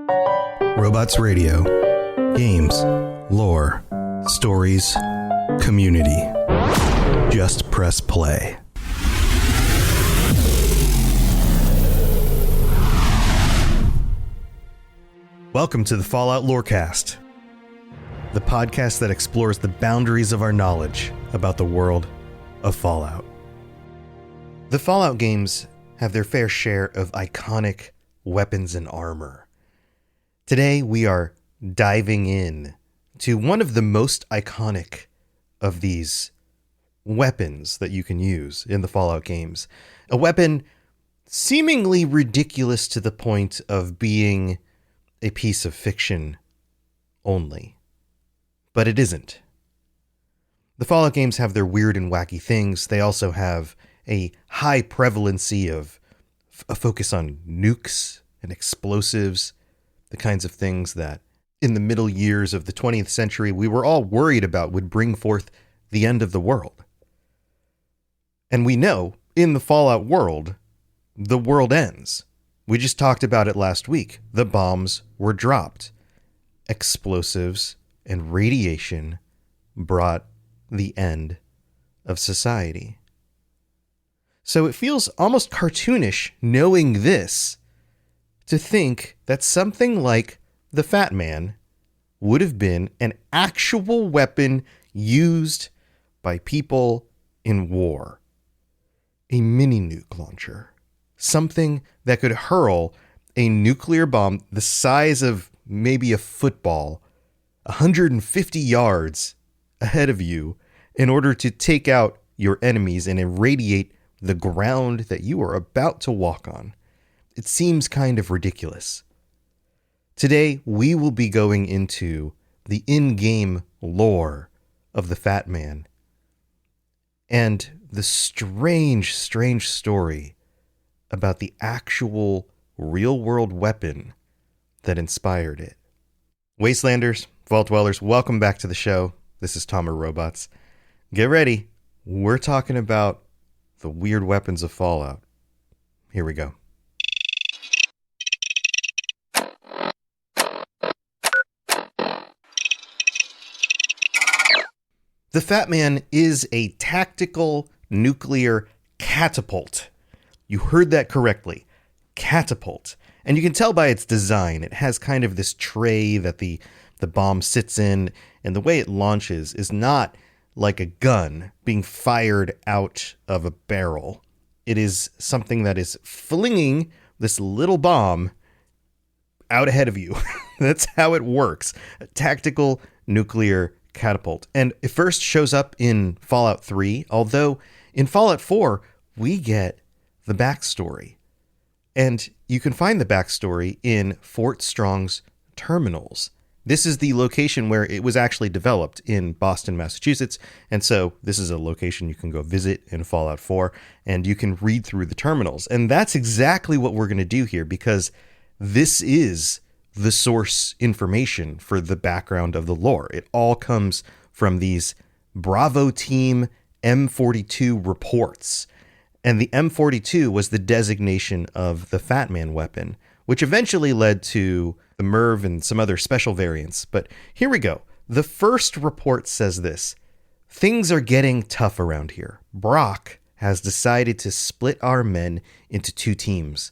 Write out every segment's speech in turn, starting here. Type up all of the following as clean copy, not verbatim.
Robots Radio. Games, lore, stories, community. Just press play. Welcome to the Fallout Lorecast, the podcast that explores the boundaries of our knowledge about the world of Fallout. The Fallout games have their fair share of iconic weapons and armor. Today we are diving in to one of the most iconic of these weapons that you can use in the Fallout games. A weapon seemingly ridiculous to the point of being a piece of fiction only. But it isn't. The Fallout games have their weird and wacky things. They also have a high prevalency of a focus on nukes and explosives, the kinds of things that in the middle years of the 20th century we were all worried about would bring forth the end of the world. And we know, in the Fallout world, the world ends. We just talked about it last week. The bombs were dropped. Explosives and radiation brought the end of society. So it feels almost cartoonish knowing this, to think that something like the Fat Man would have been an actual weapon used by people in war. A Mini-Nuke launcher. Something that could hurl a nuclear bomb the size of maybe a football 150 yards ahead of you in order to take out your enemies and irradiate the ground that you are about to walk on. It seems kind of ridiculous. Today, we will be going into the in-game lore of the Fat Man and the strange story about the actual real-world weapon that inspired it. Wastelanders, Vault Dwellers, welcome back to the show. This is Tomer Robots. Get ready. We're talking about the weird weapons of Fallout. Here we go. The Fat Man is a tactical nuclear catapult. You heard that correctly. Catapult. And you can tell by its design. It has kind of this tray that the bomb sits in, and the way it launches is not like a gun being fired out of a barrel. It is something that is flinging this little bomb out ahead of you. That's how it works. A tactical nuclear catapult. And it first shows up in Fallout 3, although in Fallout 4, we get the backstory. And you can find the backstory in Fort Strong's terminals. This is the location where it was actually developed in Boston, Massachusetts. And so this is a location you can go visit in Fallout 4, and you can read through the terminals. And that's exactly what we're going to do here, because this is the source information for the background of the lore. It all comes from these Bravo Team M42 reports. And the M42 was the designation of the Fat Man weapon, which eventually led to the Merv and some other special variants. But here we go. The first report says this: things are getting tough around here. Brock has decided to split our men into two teams.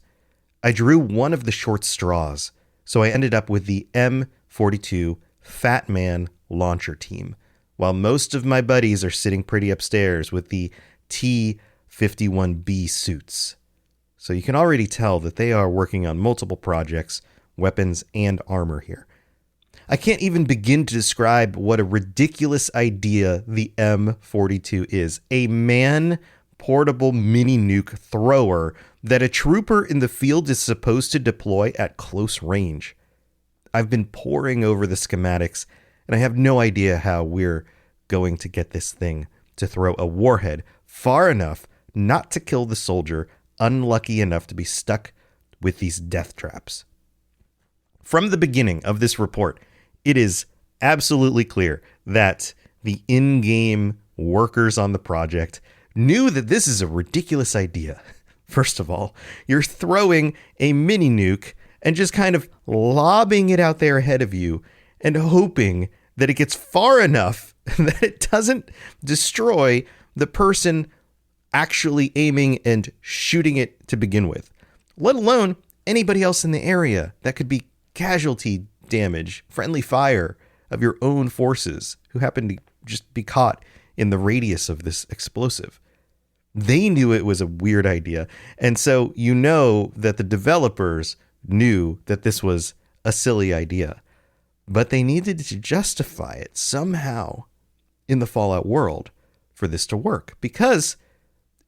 I drew one of the short straws, so I ended up with the M42 Fat Man launcher team, while most of my buddies are sitting pretty upstairs with the T-51B suits. So you can already tell that they are working on multiple projects, weapons, and armor here. I can't even begin to describe what a ridiculous idea the M42 is. A man-portable mini-nuke thrower that a trooper in the field is supposed to deploy at close range. I've been poring over the schematics, and I have no idea how we're going to get this thing to throw a warhead far enough not to kill the soldier unlucky enough to be stuck with these death traps. From the beginning of this report, it is absolutely clear that the in-game workers on the project knew that this is a ridiculous idea. First of all, you're throwing a mini-nuke and just kind of lobbing it out there ahead of you and hoping that it gets far enough that it doesn't destroy the person actually aiming and shooting it to begin with, let alone anybody else in the area. That could be casualty damage, friendly fire of your own forces who happen to just be caught in the radius of this explosive. They knew it was a weird idea. And so you know that the developers knew that this was a silly idea, but they needed to justify it somehow in the Fallout world for this to work, because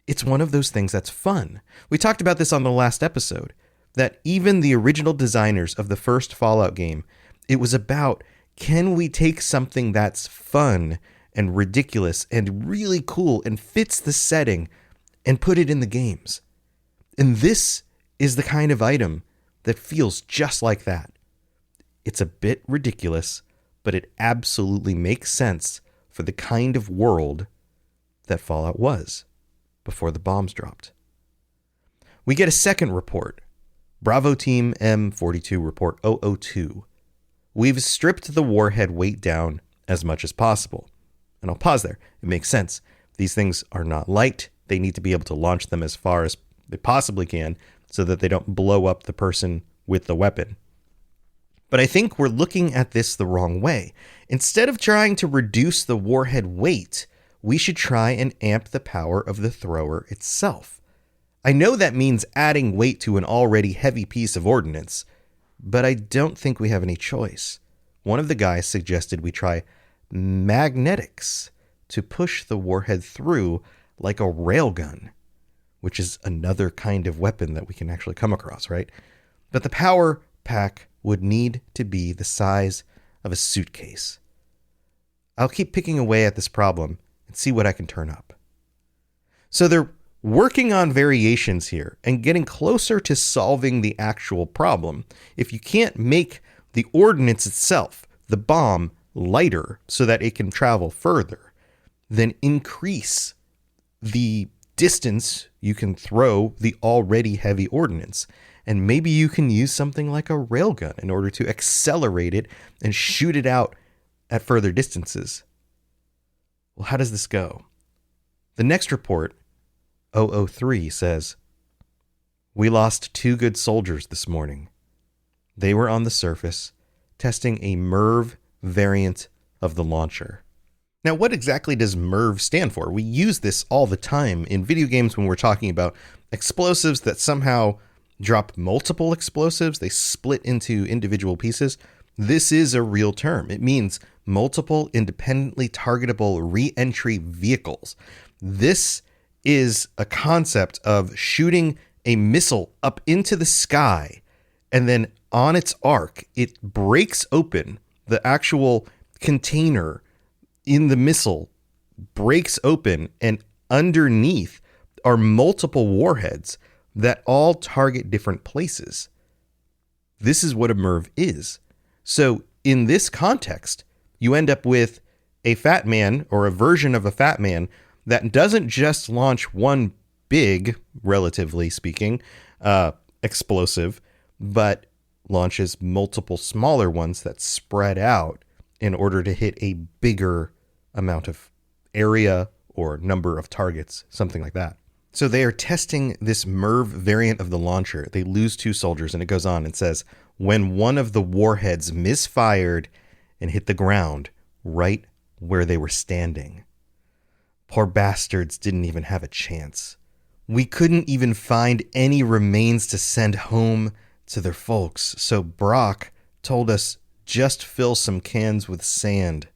it's one of those things that's fun. We talked about this on the last episode, that even the original designers of the first Fallout game, it was about, can we take something that's fun and ridiculous and really cool and fits the setting and put it in the games? And this is the kind of item that feels just like that. It's a bit ridiculous, but it absolutely makes sense for the kind of world that Fallout was before the bombs dropped. We get a second report. Bravo Team M42 Report 002. We've stripped the warhead weight down as much as possible. And I'll pause there. It makes sense. These things are not light. They need to be able to launch them as far as they possibly can so that they don't blow up the person with the weapon. But I think we're looking at this the wrong way. Instead of trying to reduce the warhead weight, we should try and amp the power of the thrower itself. I know that means adding weight to an already heavy piece of ordnance, but I don't think we have any choice. One of the guys suggested we try magnetics to push the warhead through like a railgun, which is another kind of weapon that we can actually come across, right? But the power pack would need to be the size of a suitcase. I'll keep picking away at this problem and see what I can turn up. So they're working on variations here and getting closer to solving the actual problem. If you can't make the ordnance itself, the bomb, lighter so that it can travel further, then increase the distance you can throw the already heavy ordnance. And maybe you can use something like a railgun in order to accelerate it and shoot it out at further distances. Well, how does this go? The next report, 003, says, we lost 2 good soldiers this morning. They were on the surface testing a MERV variant of the launcher. Now, what exactly does MERV stand for? We use this all the time in video games when we're talking about explosives that somehow drop multiple explosives. They split into individual pieces. This is a real term. It means multiple independently targetable re-entry vehicles. This is a concept of shooting a missile up into the sky, and then on its arc, it breaks open the actual container in the missile, breaks open, and underneath are multiple warheads that all target different places. This is what a MERV is. So in this context, you end up with a Fat Man, or a version of a Fat Man, that doesn't just launch one big, relatively speaking, explosive, but launches multiple smaller ones that spread out in order to hit a bigger amount of area or number of targets, something like that. So they are testing this MERV variant of the launcher. They lose 2 soldiers, and it goes on and says, when one of the warheads misfired and hit the ground right where they were standing. Poor bastards didn't even have a chance. We couldn't even find any remains to send home to their folks, so Brock told us just fill some cans with sand.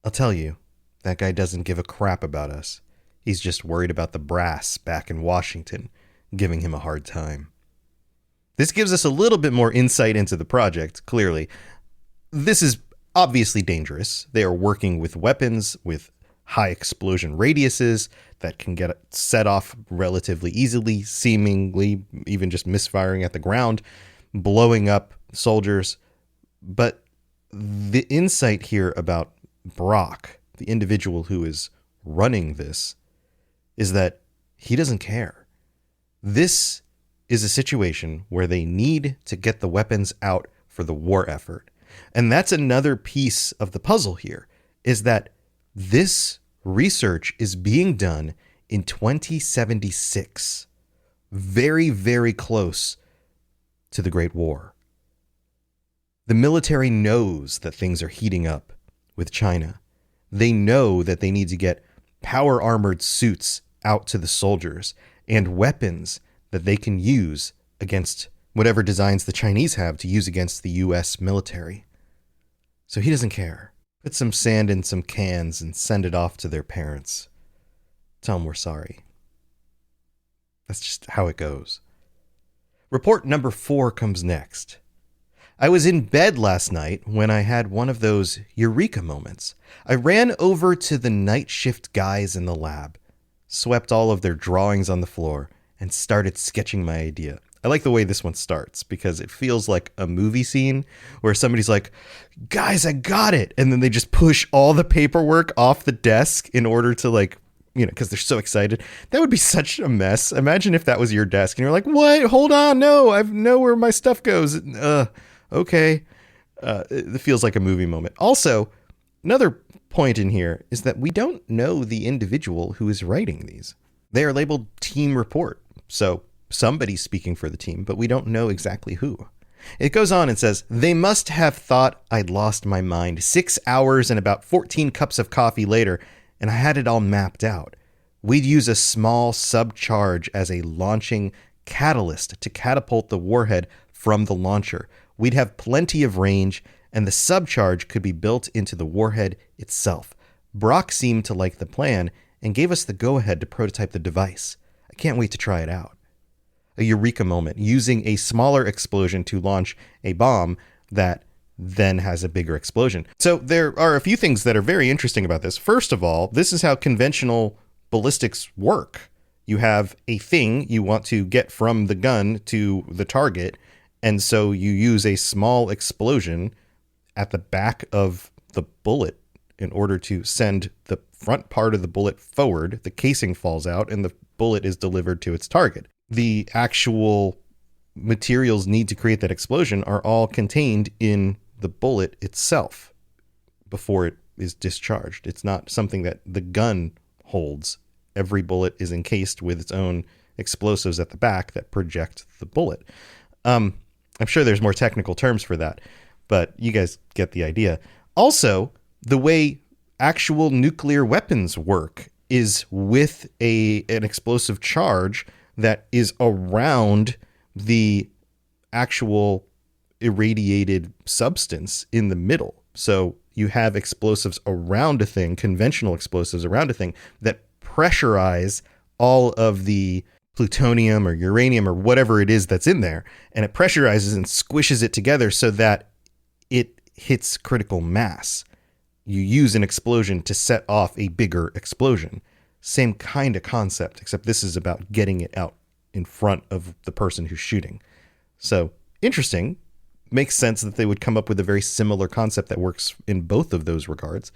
I'll tell you, that guy doesn't give a crap about us. He's just worried about the brass back in Washington, giving him a hard time. This gives us a little bit more insight into the project, clearly. This is obviously dangerous. They are working with weapons with high explosion radiuses that can get set off relatively easily, seemingly even just misfiring at the ground, blowing up soldiers. But the insight here about Brock, the individual who is running this, is that he doesn't care. This is a situation where they need to get the weapons out for the war effort. And that's another piece of the puzzle here, is that this research is being done in 2076. Very, very close to the Great War. The military knows that things are heating up with China. They know that they need to get power armored suits out to the soldiers and weapons that they can use against whatever designs the Chinese have to use against the US military. So he doesn't care. Put some sand in some cans and send it off to their parents. Tell them we're sorry. That's just how it goes. Report number 4 comes next. I was in bed last night when I had one of those eureka moments. I ran over to the night shift guys in the lab, swept all of their drawings on the floor, and started sketching my idea. I like the way this one starts because it feels like a movie scene where somebody's like, guys, I got it. And then they just push all the paperwork off the desk in order to because they're so excited. That would be such a mess. Imagine if that was your desk and you're like, what? Hold on. No, I know where my stuff goes. Okay. It feels like a movie moment. Also, another point in here is that we don't know the individual who is writing these. They are labeled team report. So somebody's speaking for the team, but we don't know exactly who. It goes on and says, they must have thought I'd lost my mind. 6 hours and about 14 cups of coffee later, and I had it all mapped out. We'd use a small subcharge as a launching catalyst to catapult the warhead from the launcher. We'd have plenty of range, and the subcharge could be built into the warhead itself. Brock seemed to like the plan and gave us the go-ahead to prototype the device. I can't wait to try it out. A eureka moment, using a smaller explosion to launch a bomb that then has a bigger explosion. So there are a few things that are very interesting about this. First of all, this is how conventional ballistics work. You have a thing you want to get from the gun to the target, and so you use a small explosion at the back of the bullet in order to send the front part of the bullet forward. The casing falls out, and the bullet is delivered to its target. The actual materials need to create that explosion are all contained in the bullet itself before it is discharged. It's not something that the gun holds. Every bullet is encased with its own explosives at the back that project the bullet. I'm sure there's more technical terms for that, but you guys get the idea. Also, the way actual nuclear weapons work is with an explosive charge that is around the actual irradiated substance in the middle. So you have explosives around a thing, conventional explosives around a thing that pressurize all of the plutonium or uranium or whatever it is that's in there. And it pressurizes and squishes it together so that it hits critical mass. You use an explosion to set off a bigger explosion. Same kind of concept, except this is about getting it out in front of the person who's shooting. So interesting. Makes sense that they would come up with a very similar concept that works in both of those regards.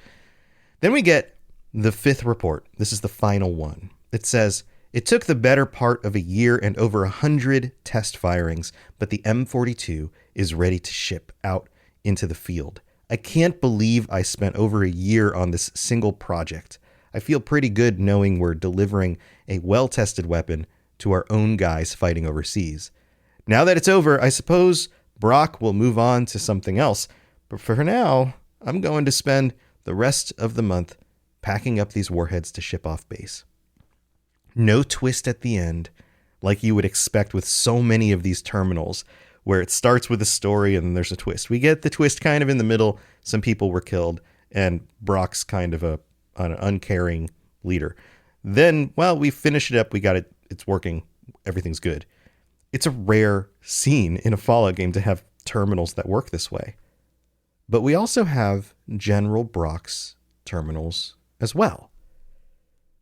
Then we get the 5th report. This is the final one. It says, it took the better part of a year and over 100 test firings, but the M42 is ready to ship out into the field. I can't believe I spent over a year on this single project. I feel pretty good knowing we're delivering a well-tested weapon to our own guys fighting overseas. Now that it's over, I suppose Brock will move on to something else. But for now, I'm going to spend the rest of the month packing up these warheads to ship off base. No twist at the end, like you would expect with so many of these terminals, where it starts with a story and then there's a twist. We get the twist kind of in the middle. Some people were killed, and Brock's kind of an uncaring leader. Then, well, we finish it up. We got it. It's working. Everything's good. It's a rare scene in a Fallout game to have terminals that work this way. But we also have General Brock's terminals as well.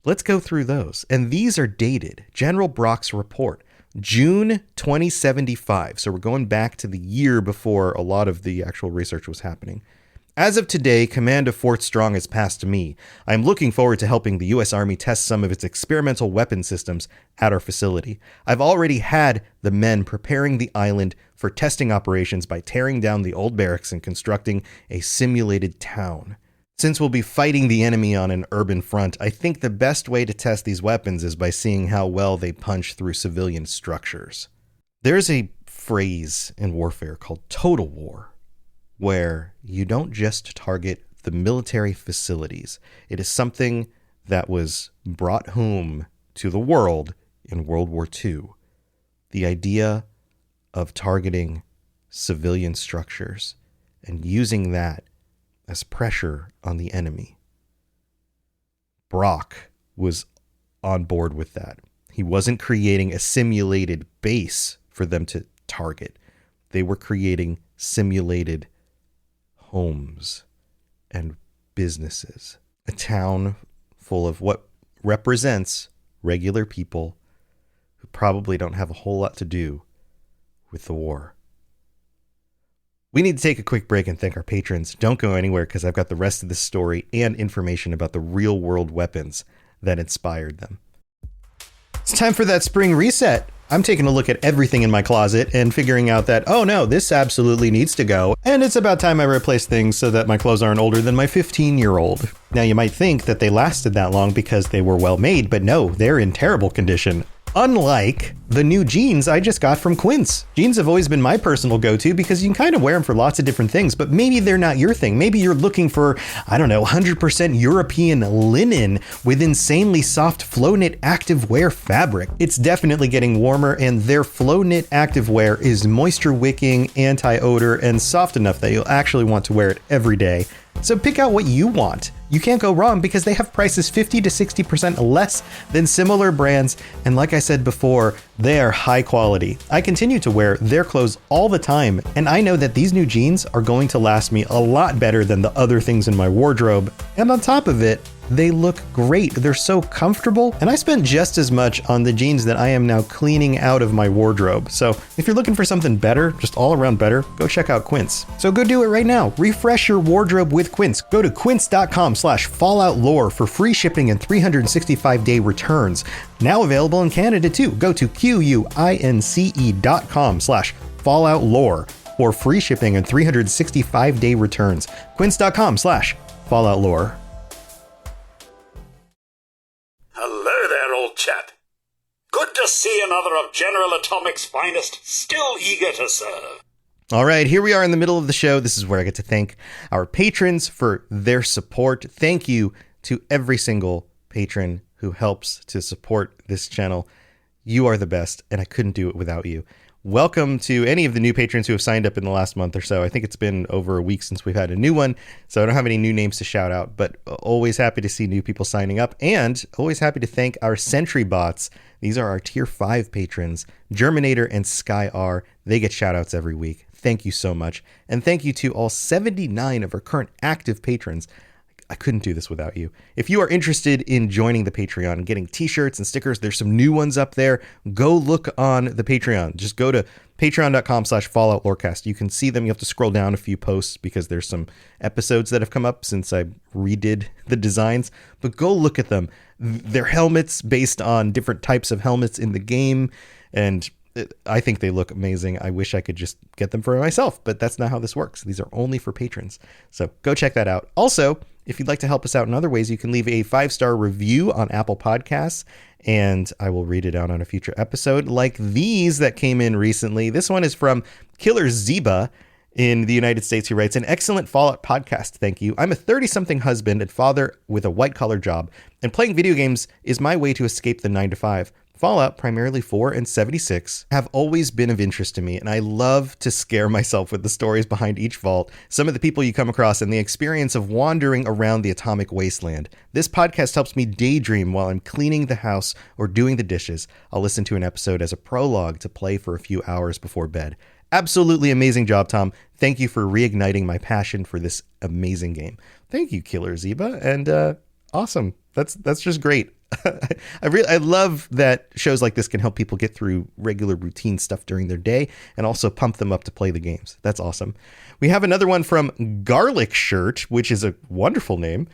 Let's go through those. And these are dated. General Brock's report, June 2075. So we're going back to the year before a lot of the actual research was happening. As of today, command of Fort Strong has passed to me. I am looking forward to helping the U.S. Army test some of its experimental weapon systems at our facility. I've already had the men preparing the island for testing operations by tearing down the old barracks and constructing a simulated town. Since we'll be fighting the enemy on an urban front, I think the best way to test these weapons is by seeing how well they punch through civilian structures. There's a phrase in warfare called total war, where you don't just target the military facilities. It is something that was brought home to the world in World War II. The idea of targeting civilian structures and using that as pressure on the enemy. Brock was on board with that. He wasn't creating a simulated base for them to target. They were creating simulated homes and businesses. A town full of what represents regular people who probably don't have a whole lot to do with the war. We need to take a quick break and thank our patrons. Don't go anywhere because I've got the rest of the story and information about the real world weapons that inspired them. It's time for that spring reset. I'm taking a look at everything in my closet and figuring out that, oh no, this absolutely needs to go. And it's about time I replace things so that my clothes aren't older than my 15-year-old. Now you might think that they lasted that long because they were well made, but no, they're in terrible condition. Unlike the new jeans I just got from Quince. Jeans have always been my personal go-to because you can kind of wear them for lots of different things, but maybe they're not your thing. Maybe you're looking for, 100% European linen with insanely soft flow knit activewear fabric. It's definitely getting warmer, and their flow knit activewear is moisture wicking, anti-odor, and soft enough that you'll actually want to wear it every day. So pick out what you want. You can't go wrong because they have prices 50 to 60% less than similar brands. And like I said before, they are high quality. I continue to wear their clothes all the time, and I know that these new jeans are going to last me a lot better than the other things in my wardrobe. And on top of it, they look great. They're so comfortable. And I spent just as much on the jeans that I am now cleaning out of my wardrobe. So if you're looking for something better, just all around better, go check out Quince. So go do it right now. Refresh your wardrobe with Quince. Go to quince.com/falloutlore for free shipping and 365-day returns. Now available in Canada too. Go to quince.com/falloutlore for free shipping and 365-day returns. Quince.com/falloutlore. Hello there, old chap. Good to see another of General Atomic's finest, still eager to serve. All right, here we are in the middle of the show. This is where I get to thank our patrons for their support. Thank you to every single patron who helps to support this channel. You are the best, and I couldn't do it without you. Welcome to any of the new patrons who have signed up in the last month or so. I think it's been over a week since we've had a new one, so I don't have any new names to shout out, but always happy to see new people signing up, and always happy to thank our Sentry bots. These are our tier 5 patrons, Germinator and Sky R. They get shout outs every week. Thank you so much. And thank you to all 79 of our current active patrons. I couldn't do this without you. If you are interested in joining the Patreon and getting t-shirts and stickers, there's some new ones up there. Go look on the Patreon. Just go to patreon.com/falloutlorecast. You can see them. You have to scroll down a few posts because there's some episodes that have come up since I redid the designs, but go look at them. They're helmets based on different types of helmets in the game, and I think they look amazing. I wish I could just get them for myself, but that's not how this works. These are only for patrons. So go check that out. Also, if you'd like to help us out in other ways, you can leave a 5-star review on Apple Podcasts, and I will read it out on a future episode, like these that came in recently. This one is from Killer Zeba in the United States, who writes, "An excellent Fallout podcast, thank you. I'm a 30-something husband and father with a white-collar job, and playing video games is my way to escape the 9-to-5. Fallout, primarily 4 and 76, have always been of interest to me, and I love to scare myself with the stories behind each vault, some of the people you come across, and the experience of wandering around the atomic wasteland. This podcast helps me daydream while I'm cleaning the house or doing the dishes. I'll listen to an episode as a prologue to play for a few hours before bed." Absolutely amazing job, Tom. Thank you for reigniting my passion for this amazing game. Thank you, Killer Zeba, and awesome. That's just great. I love that shows like this can help people get through regular routine stuff during their day and also pump them up to play the games. That's awesome. We have another one from Garlic Shirt, which is a wonderful name,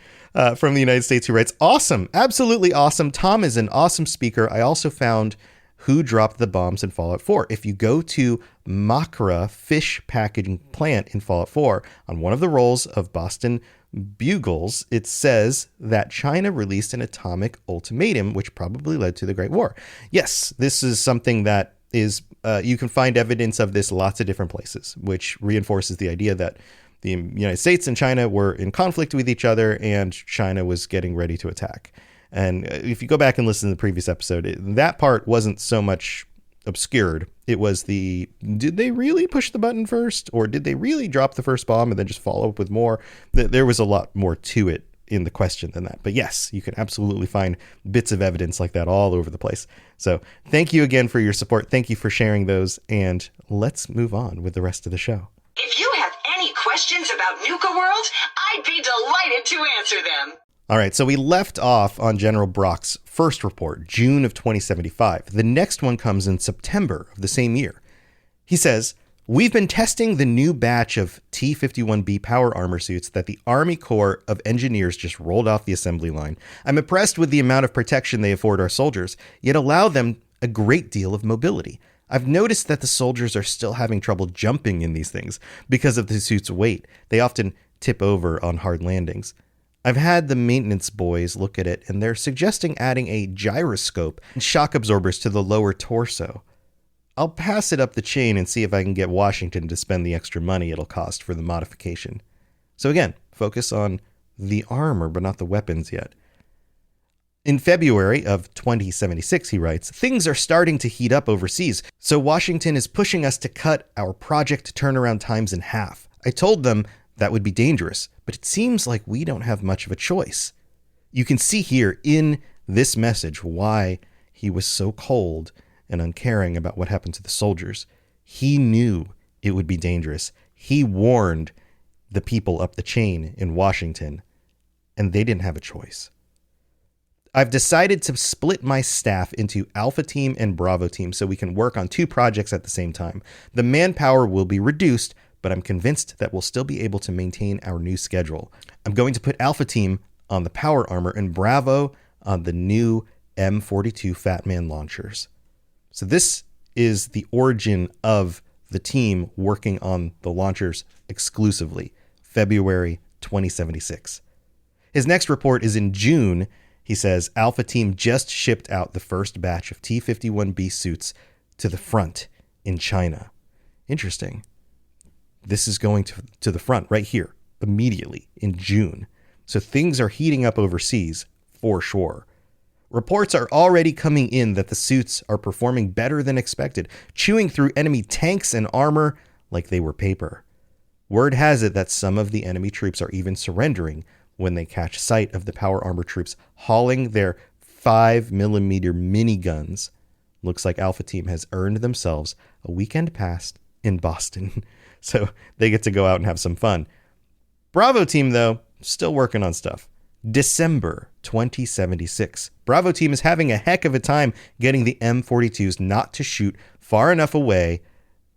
from the United States, who writes, awesome, absolutely awesome. Tom is an awesome speaker. I also found who dropped the bombs in Fallout 4. If you go to Makra fish packaging plant in Fallout 4, on one of the rolls of Boston Bugles, it says that China released an atomic ultimatum, which probably led to the Great War. Yes, this is something that is, you can find evidence of this lots of different places, which reinforces the idea that the United States and China were in conflict with each other and China was getting ready to attack. And if you go back and listen to the previous episode, that part wasn't so much obscured. It was did they really push the button first? Or did they really drop the first bomb and then just follow up with more? There was a lot more to it in the question than that. But yes, you can absolutely find bits of evidence like that all over the place. So thank you again for your support. Thank you for sharing those. And let's move on with the rest of the show. If you have any questions about Nuka World, I'd be delighted to answer them. All right, so we left off on General Brock's first report, June of 2075. The next one comes in September of the same year. He says, we've been testing the new batch of T-51B power armor suits that the Army Corps of Engineers just rolled off the assembly line. I'm impressed with the amount of protection they afford our soldiers, yet allow them a great deal of mobility. I've noticed that the soldiers are still having trouble jumping in these things because of the suit's weight. They often tip over on hard landings. I've had the maintenance boys look at it, and they're suggesting adding a gyroscope and shock absorbers to the lower torso. I'll pass it up the chain and see if I can get Washington to spend the extra money it'll cost for the modification. So again, focus on the armor, but not the weapons yet. In February of 2076, he writes, things are starting to heat up overseas, so Washington is pushing us to cut our project turnaround times in half. I told them that would be dangerous, but it seems like we don't have much of a choice. You can see here in this message why he was so cold and uncaring about what happened to the soldiers. He knew it would be dangerous. He warned the people up the chain in Washington, and they didn't have a choice. I've decided to split my staff into Alpha Team and Bravo Team so we can work on two projects at the same time. The manpower will be reduced, but I'm convinced that we'll still be able to maintain our new schedule. I'm going to put Alpha Team on the power armor and Bravo on the new M42 Fat Man launchers. So this is the origin of the team working on the launchers exclusively, February 2076. His next report is in June. He says, Alpha Team just shipped out the first batch of T-51B suits to the front in China. Interesting. This is going to the front right here immediately in June. So things are heating up overseas for sure. Reports are already coming in that the suits are performing better than expected, chewing through enemy tanks and armor like they were paper. Word has it that some of the enemy troops are even surrendering when they catch sight of the power armor troops hauling their 5mm miniguns. Looks like Alpha Team has earned themselves a weekend pass in Boston. So they get to go out and have some fun. Bravo Team, though, still working on stuff. December 2076. Bravo Team is having a heck of a time getting the M42s not to shoot far enough away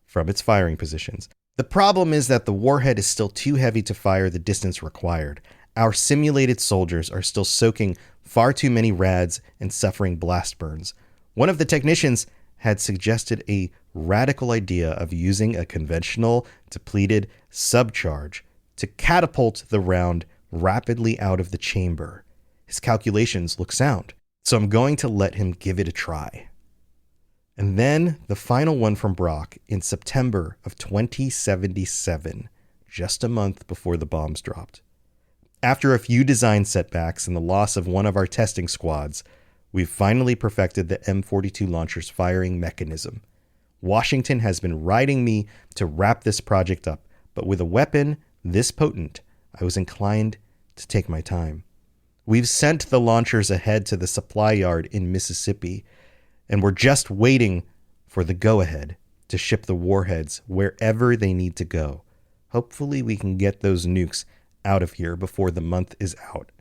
from its firing positions. The problem is that the warhead is still too heavy to fire the distance required. Our simulated soldiers are still soaking far too many rads and suffering blast burns. One of the technicians had suggested a radical idea of using a conventional depleted subcharge to catapult the round rapidly out of the chamber. His calculations look sound, so I'm going to let him give it a try. And then the final one from Brock in September of 2077, just a month before the bombs dropped. After a few design setbacks and the loss of one of our testing squads, we've finally perfected the M42 launcher's firing mechanism. Washington has been riding me to wrap this project up, but with a weapon this potent, I was inclined to take my time. We've sent the launchers ahead to the supply yard in Mississippi, and we're just waiting for the go-ahead to ship the warheads wherever they need to go. Hopefully we can get those nukes out of here before the month is out.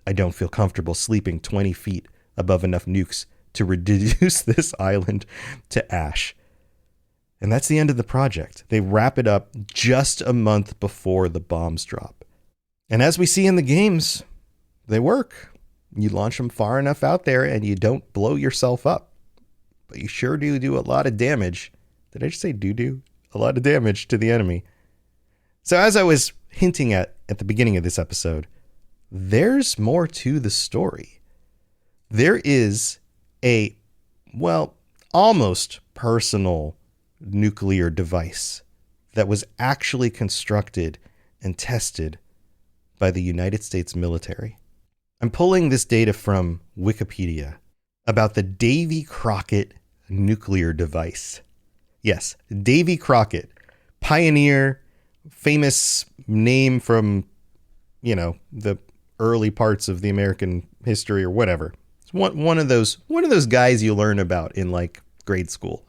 I don't feel comfortable sleeping 20 feet above enough nukes to reduce this island to ash. And that's the end of the project. They wrap it up just a month before the bombs drop. And as we see in the games, they work. You launch them far enough out there and you don't blow yourself up. But you sure do a lot of damage. Did I just say do? A lot of damage to the enemy. So as I was hinting at the beginning of this episode, there's more to the story. There is a, almost personal nuclear device that was actually constructed and tested by the United States military. I'm pulling this data from Wikipedia about the Davy Crockett nuclear device. Yes, Davy Crockett, pioneer, famous name from, the early parts of the American history or whatever. It's one of those guys you learn about in like grade school.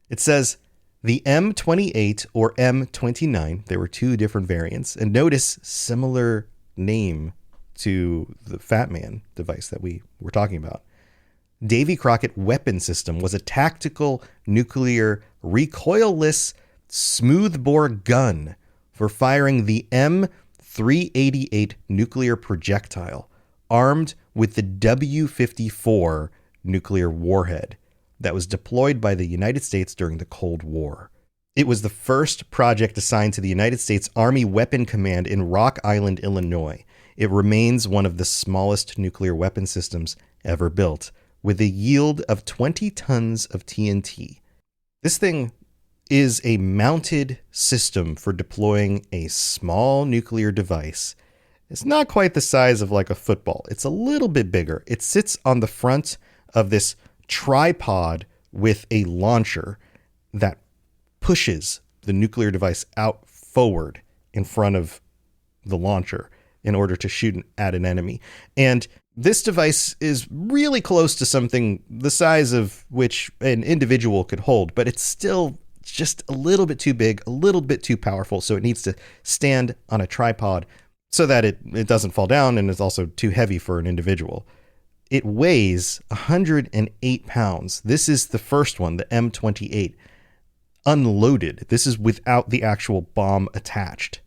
It says the M28 or M29, there were two different variants, and notice similar name to the Fat Man device that we were talking about. Davy Crockett weapon system was a tactical nuclear recoilless smoothbore gun for firing the M388 nuclear projectile, armed with the W54 nuclear warhead that was deployed by the United States during the Cold War. It was the first project assigned to the United States Army Weapon Command in Rock Island, Illinois. It remains one of the smallest nuclear weapon systems ever built, with a yield of 20 tons of TNT. This thing is a mounted system for deploying a small nuclear device. It's not quite the size of like a football. It's a little bit bigger. It sits on the front of this tripod with a launcher that pushes the nuclear device out forward in front of the launcher in order to shoot at an enemy. And this device is really close to something the size of which an individual could hold, but it's still just a little bit too big, a little bit too powerful, so it needs to stand on a tripod so that it doesn't fall down, and it's also too heavy for an individual. It weighs 108 pounds. This is the first one, the M28, unloaded. This is without the actual bomb attached.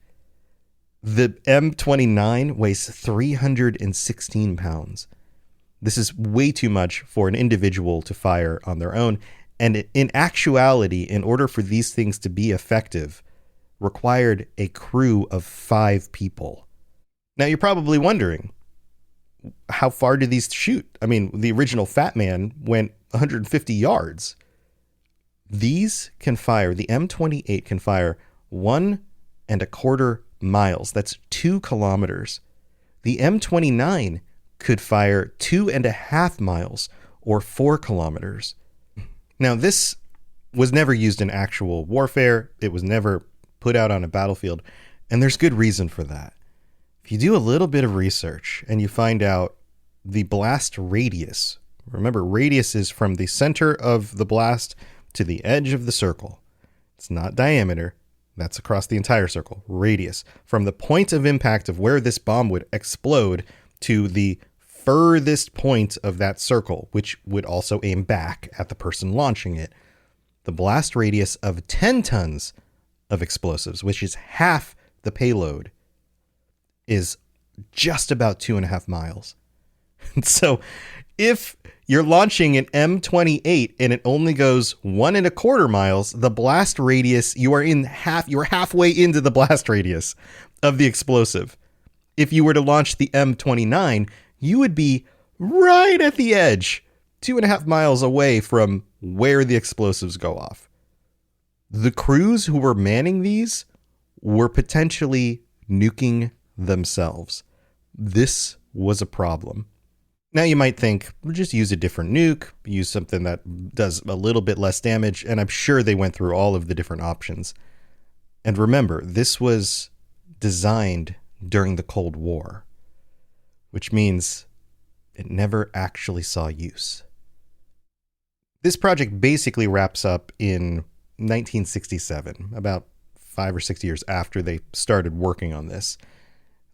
The M29 weighs 316 pounds. This is way too much for an individual to fire on their own. And in actuality, in order for these things to be effective, required a crew of 5 people. Now, you're probably wondering, how far do these shoot? I mean, the original Fat Man went 150 yards. These can fire, the M28 can fire 1.25 miles. That's 2 kilometers. The M29 could fire 2.5 miles or 4 kilometers. Now, this was never used in actual warfare. It was never put out on a battlefield. And there's good reason for that. If you do a little bit of research and you find out the blast radius, remember, radius is from the center of the blast to the edge of the circle. It's not diameter. That's across the entire circle. Radius. From the point of impact of where this bomb would explode to the furthest point of that circle, which would also aim back at the person launching it. The blast radius of 10 tons of explosives, which is half the payload, is just about 2.5 miles. So if you're launching an M28 and it only goes 1.25 miles, the blast radius, you're halfway into the blast radius of the explosive. If you were to launch the M29, you would be right at the edge, 2.5 miles away from where the explosives go off. The crews who were manning these were potentially nuking themselves. This was a problem. Now you might think, we'll just use a different nuke, use something that does a little bit less damage, and I'm sure they went through all of the different options. And remember, this was designed during the Cold War, which means it never actually saw use. This project basically wraps up in 1967, about 5 or 6 years after they started working on this.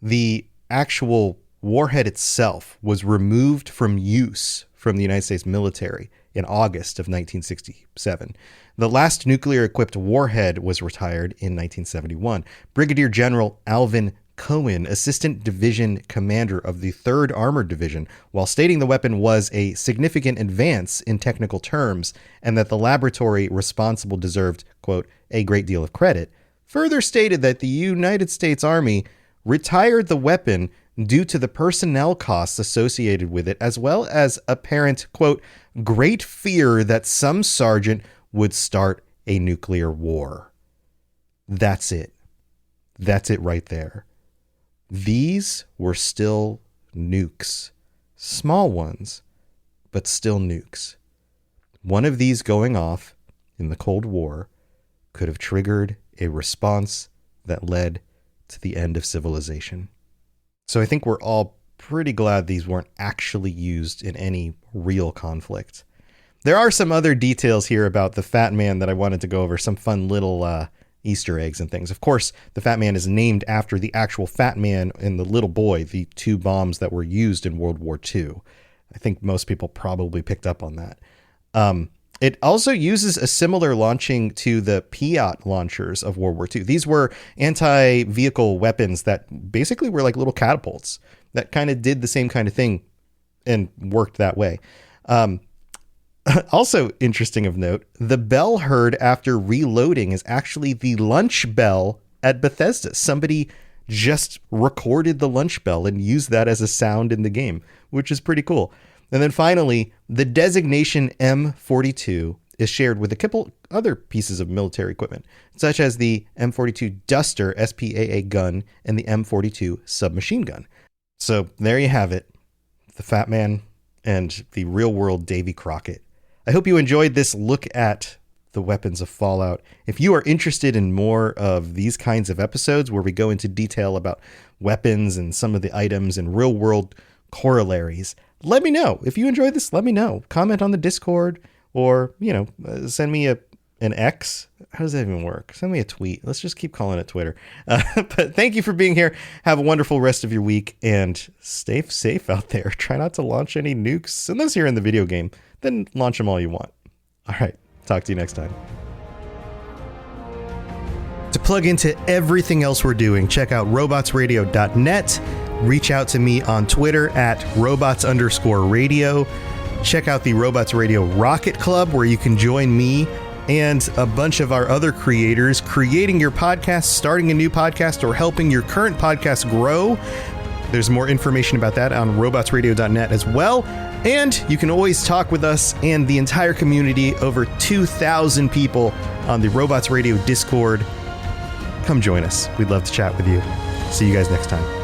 The actual warhead itself was removed from use from the United States military in August of 1967. The last nuclear-equipped warhead was retired in 1971. Brigadier General Alvin Cohen, Assistant Division Commander of the 3rd Armored Division, while stating the weapon was a significant advance in technical terms and that the laboratory responsible deserved, quote, a great deal of credit, further stated that the United States Army retired the weapon due to the personnel costs associated with it, as well as apparent, quote, great fear that some sergeant would start a nuclear war. That's it. That's it right there. These were still nukes. Small ones, but still nukes. One of these going off in the Cold War could have triggered a response that led to the end of civilization. So I think we're all pretty glad these weren't actually used in any real conflict. There are some other details here about the Fat Man that I wanted to go over, some fun little Easter eggs and things. Of course, the Fat Man is named after the actual Fat Man and the Little Boy, the 2 bombs that were used in World War II. I think most people probably picked up on that. It also uses a similar launching to the Piat launchers of World War II. These were anti-vehicle weapons that basically were like little catapults that kind of did the same kind of thing and worked that way. Also interesting of note, the bell heard after reloading is actually the lunch bell at Bethesda. Somebody just recorded the lunch bell and used that as a sound in the game, which is pretty cool. And then finally, the designation M42 is shared with a couple other pieces of military equipment, such as the M42 Duster SPAA gun and the M42 submachine gun. So there you have it, the Fat Man and the real-world Davy Crockett. I hope you enjoyed this look at the weapons of Fallout. If you are interested in more of these kinds of episodes where we go into detail about weapons and some of the items and real-world corollaries, let me know. If you enjoyed this, let me know. Comment on the Discord or, send me an X. How does that even work? Send me a tweet. Let's just keep calling it Twitter. But thank you for being here. Have a wonderful rest of your week and stay safe out there. Try not to launch any nukes unless you're in the video game. Then launch them all you want. All right. Talk to you next time. To plug into everything else we're doing, check out robotsradio.net. Reach out to me on Twitter at robots_radio. Check out the Robots Radio Rocket Club, where you can join me and a bunch of our other creators creating your podcast, starting a new podcast, or helping your current podcast grow. There's more information about that on robotsradio.net as well. And you can always talk with us and the entire community, over 2,000 people on the Robots Radio Discord. Come join us. We'd love to chat with you. See you guys next time.